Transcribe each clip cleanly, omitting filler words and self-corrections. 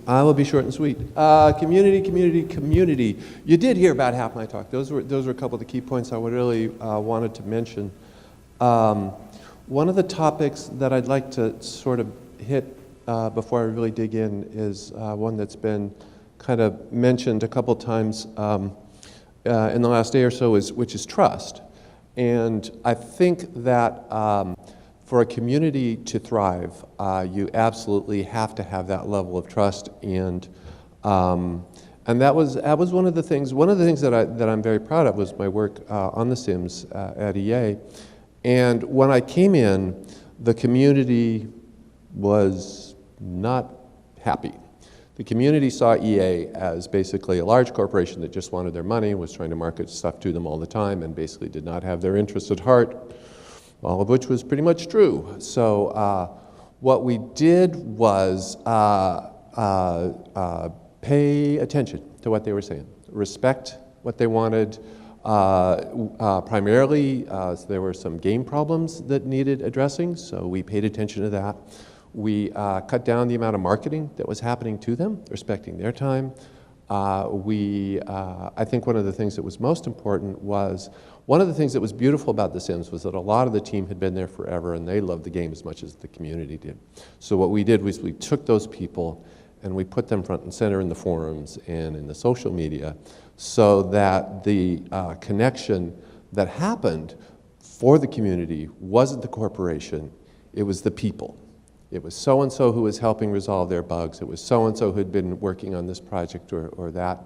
I will be short and sweet. Community, community, community. You did hear about half my talk. Those were a couple of the key points I would really wanted to mention. One of the topics that I'd like to sort of hit before I really dig in is one that's been kind of mentioned a couple times in the last day or so, which is trust. And I think that for a community to thrive, you absolutely have to have that level of trust, and that was one of the things. One of the things that I'm very proud of was my work on The Sims at EA. And when I came in, the community was not happy. The community saw EA as basically a large corporation that just wanted their money, was trying to market stuff to them all the time, and basically did not have their interests at heart. All of which was pretty much true. So what we did was pay attention to what they were saying, respect what they wanted. Primarily, there were some game problems that needed addressing, so we paid attention to that. We cut down the amount of marketing that was happening to them, respecting their time. I think one of the things that was most important was, one of the things that was beautiful about The Sims was that a lot of the team had been there forever and they loved the game as much as the community did. So what we did was we took those people and we put them front and center in the forums and in the social media so that the connection that happened for the community wasn't the corporation, it was the people. It was so-and-so who was helping resolve their bugs. It was so-and-so who had been working on this project or that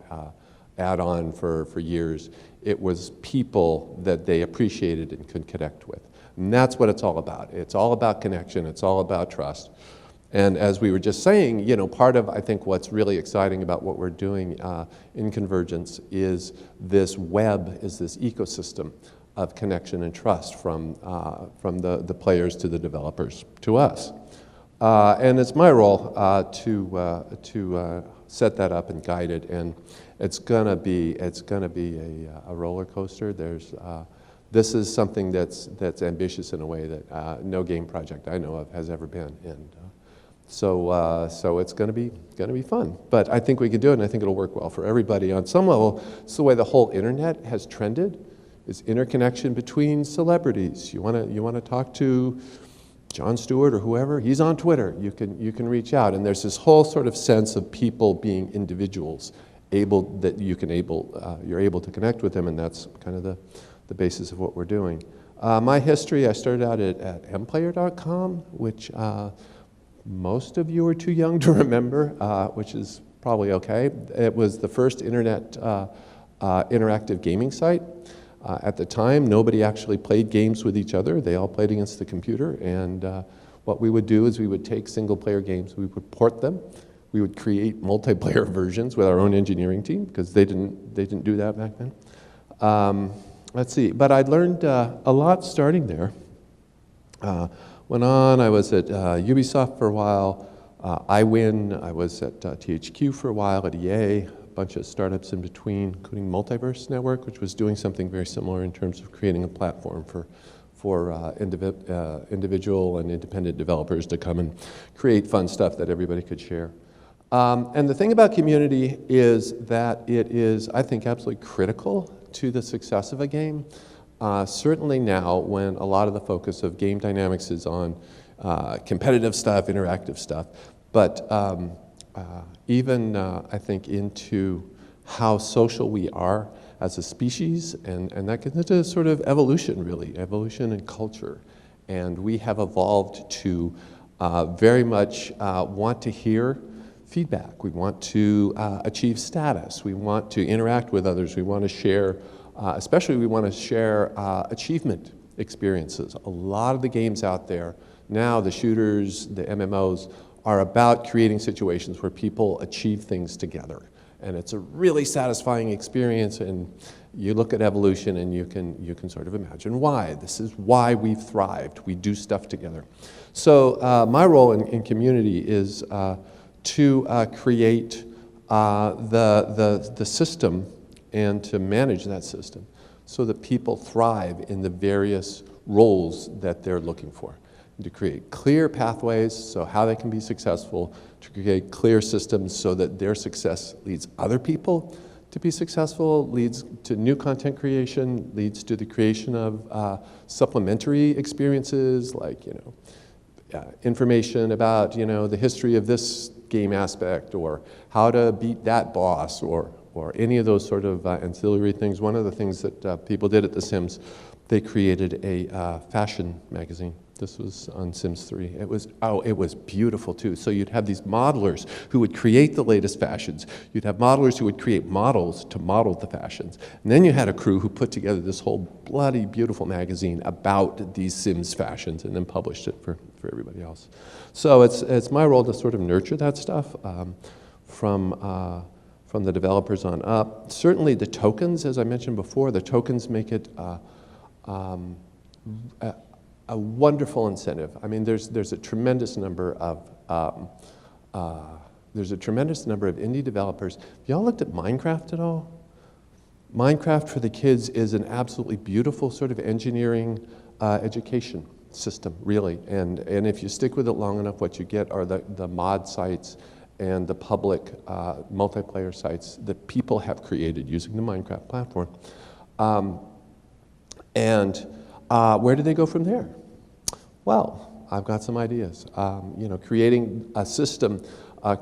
add-on for years. It was people that they appreciated and could connect with. And that's what it's all about. It's all about connection. It's all about trust. And as we were just saying, you know, part of, I think, what's really exciting about what we're doing in Convergence is this web, is this ecosystem of connection and trust from the players to the developers to us. And it's my role to set that up and guide it, and it's gonna be a roller coaster. This is something that's ambitious in a way that no game project I know of has ever been, and so it's gonna be fun. But I think we can do it, and I think it'll work well for everybody on some level. It's the way the whole internet has trended, is interconnection between celebrities. You wanna talk to Jon Stewart or whoever, he's on Twitter. You can reach out, and there's this whole sort of sense of people being individuals, you're able to connect with them, and that's kind of the basis of what we're doing. My history, I started out at mplayer.com, which most of you are too young to remember, which is probably okay. It was the first internet interactive gaming site. At the time, nobody actually played games with each other. They all played against the computer, and what we would do is we would take single-player games, we would port them, we would create multiplayer versions with our own engineering team, because they didn't do that back then. Let's see, but I learned a lot starting there. Went on, I was at Ubisoft for a while, iWin, I was at THQ for a while, at EA, bunch of startups in between, including Multiverse Network, which was doing something very similar in terms of creating a platform for individual and independent developers to come and create fun stuff that everybody could share. And the thing about community is that it is, I think, absolutely critical to the success of a game. Certainly now, when a lot of the focus of game dynamics is on competitive stuff, interactive stuff, but even, I think, into how social we are as a species, and that gets into sort of evolution, really, evolution and culture. And we have evolved to very much want to hear feedback. We want to achieve status. We want to interact with others. We want to share, especially we want to share achievement experiences. A lot of the games out there now, the shooters, the MMOs, are about creating situations where people achieve things together. And it's a really satisfying experience, and you look at evolution and you can sort of imagine why. This is why we've thrived. We do stuff together. So my role in community is to create the system and to manage that system so that people thrive in the various roles that they're looking for. to create clear pathways so how they can be successful, to create clear systems so that their success leads other people to be successful, leads to new content creation, leads to the creation of supplementary experiences like, information about, the history of this game aspect, or how to beat that boss, or any of those sort of ancillary things. One of the things that people did at The Sims, they created a fashion magazine. This was on Sims 3. It was beautiful too. So you'd have these modelers who would create the latest fashions. You'd have modelers who would create models to model the fashions. And then you had a crew who put together this whole bloody beautiful magazine about these Sims fashions and then published it for everybody else. So it's my role to sort of nurture that stuff from the developers on up. Certainly the tokens, as I mentioned before, the tokens make it a wonderful incentive. I mean, there's a tremendous number of indie developers. Have y'all looked at Minecraft at all? Minecraft for the kids is an absolutely beautiful sort of engineering education system, really. And if you stick with it long enough, what you get are the mod sites and the public multiplayer sites that people have created using the Minecraft platform. Where do they go from there? Well, I've got some ideas. Creating a system,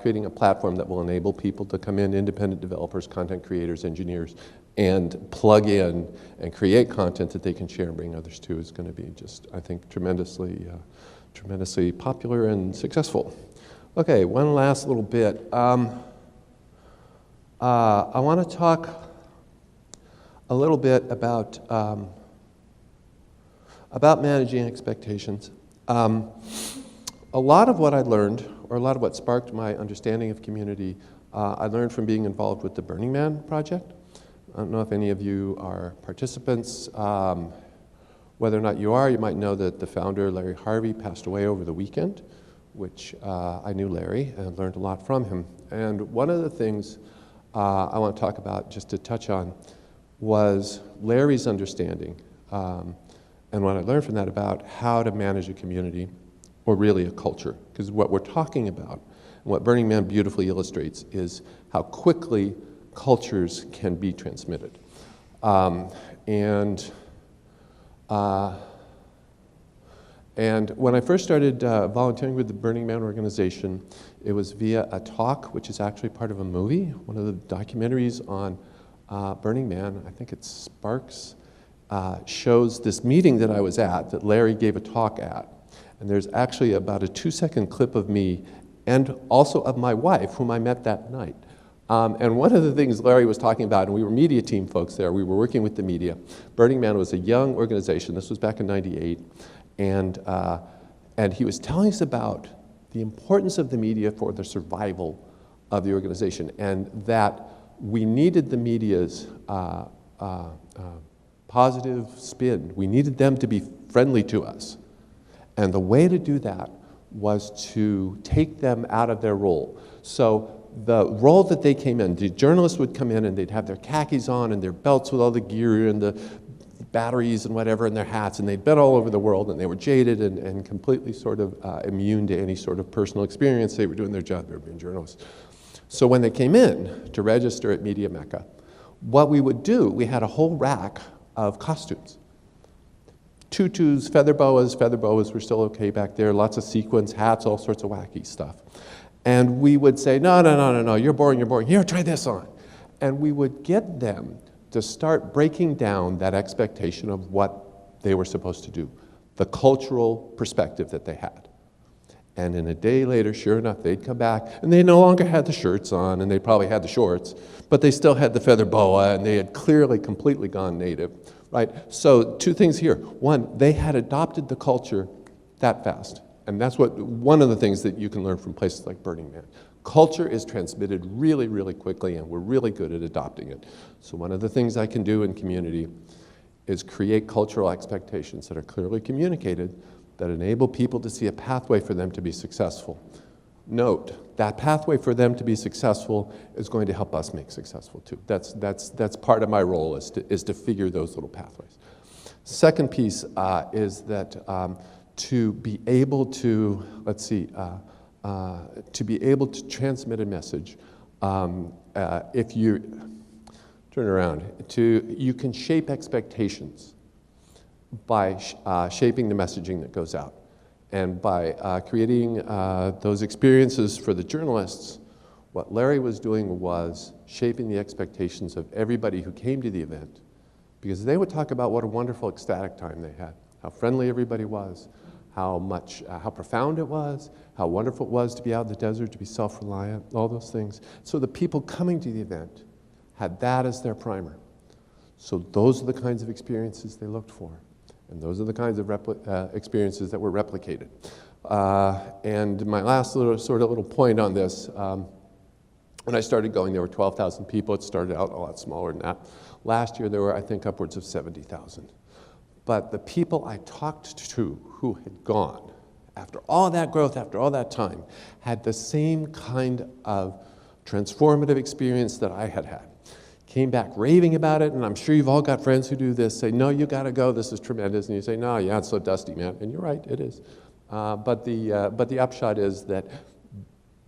creating a platform that will enable people to come in, independent developers, content creators, engineers, and plug in and create content that they can share and bring others to is going to be just, I think, tremendously popular and successful. Okay, one last little bit. I want to talk a little bit about managing expectations. A lot of what I learned, or a lot of what sparked my understanding of community, I learned from being involved with the Burning Man project. I don't know if any of you are participants. Whether or not you are, you might know that the founder, Larry Harvey, passed away over the weekend, which I knew Larry and learned a lot from him. And one of the things I want to talk about, just to touch on, was Larry's understanding and what I learned from that about how to manage a community, or really a culture. Because what we're talking about, and what Burning Man beautifully illustrates, is how quickly cultures can be transmitted. And when I first started volunteering with the Burning Man organization, it was via a talk, which is actually part of a movie, one of the documentaries on Burning Man. I think it's Sparks. Shows this meeting that I was at, that Larry gave a talk at. And there's actually about a 2-second clip of me and also of my wife, whom I met that night. And one of the things Larry was talking about, and we were media team folks there, we were working with the media. Burning Man was a young organization. This was back in '98. And he was telling us about the importance of the media for the survival of the organization, and that we needed the media's positive spin. We needed them to be friendly to us. And the way to do that was to take them out of their role. So the role that they came in, the journalists would come in and they'd have their khakis on and their belts with all the gear and the batteries and whatever in their hats, and they'd been all over the world, and they were jaded and completely sort of immune to any sort of personal experience. They were doing their job, they were being journalists. So when they came in to register at Media Mecca, what we would do, we had a whole rack of costumes. Tutus, feather boas were still okay back there, lots of sequins, hats, all sorts of wacky stuff. And we would say, no, you're boring, here, try this on. And we would get them to start breaking down that expectation of what they were supposed to do, the cultural perspective that they had. And then a day later, sure enough, they'd come back, and they no longer had the shirts on, and they probably had the shorts, but they still had the feather boa, and they had clearly, completely gone native, right? So 2 things here. One, they had adopted the culture that fast. And that's one of the things that you can learn from places like Burning Man. Culture is transmitted really, really quickly, and we're really good at adopting it. So one of the things I can do in community is create cultural expectations that are clearly communicated, that enable people to see a pathway for them to be successful. Note, that pathway for them to be successful is going to help us make successful too. That's part of my role, is to figure those little pathways. Second piece is that to be able to, let's see, to be able to transmit a message. If you turn around, you can shape expectations by shaping the messaging that goes out. And by creating those experiences for the journalists, what Larry was doing was shaping the expectations of everybody who came to the event, because they would talk about what a wonderful ecstatic time they had, how friendly everybody was, how profound it was, how wonderful it was to be out in the desert, to be self-reliant, all those things. So the people coming to the event had that as their primer. So those are the kinds of experiences they looked for. And those are the kinds of experiences that were replicated. And my last little point on this, when I started going, there were 12,000 people. It started out a lot smaller than that. Last year, there were, I think, upwards of 70,000. But the people I talked to who had gone, after all that growth, after all that time, had the same kind of transformative experience that I had had. Came back raving about it, and I'm sure you've all got friends who do this, say, no, you gotta go, this is tremendous, and you say, no, yeah, it's so dusty, man, and you're right, it is. But the upshot is that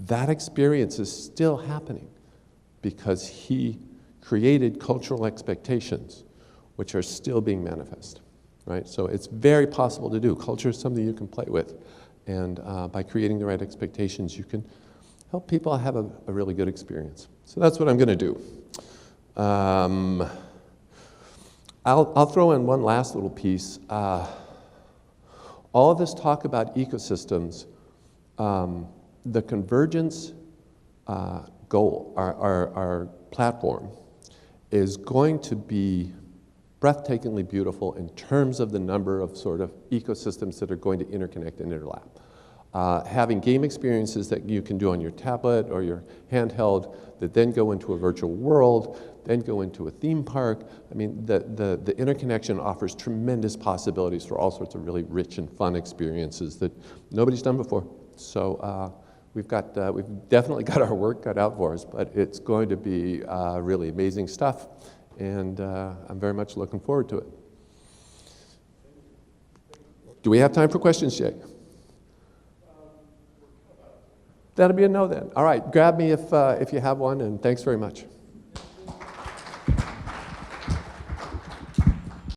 that experience is still happening because he created cultural expectations which are still being manifest, right? So it's very possible to do. Culture is something you can play with, and by creating the right expectations, you can help people have a really good experience. So that's what I'm gonna do. I'll throw in one last little piece. All of this talk about ecosystems, the convergence goal, our platform, is going to be breathtakingly beautiful in terms of the number of sort of ecosystems that are going to interconnect and interlap. Having game experiences that you can do on your tablet or your handheld that then go into a virtual world, then go into a theme park. I mean, the interconnection offers tremendous possibilities for all sorts of really rich and fun experiences that nobody's done before. So we've definitely got our work cut out for us, but it's going to be really amazing stuff, and I'm very much looking forward to it. Do we have time for questions, Jay? That'll be a no then. All right, grab me if you have one, and thanks very much.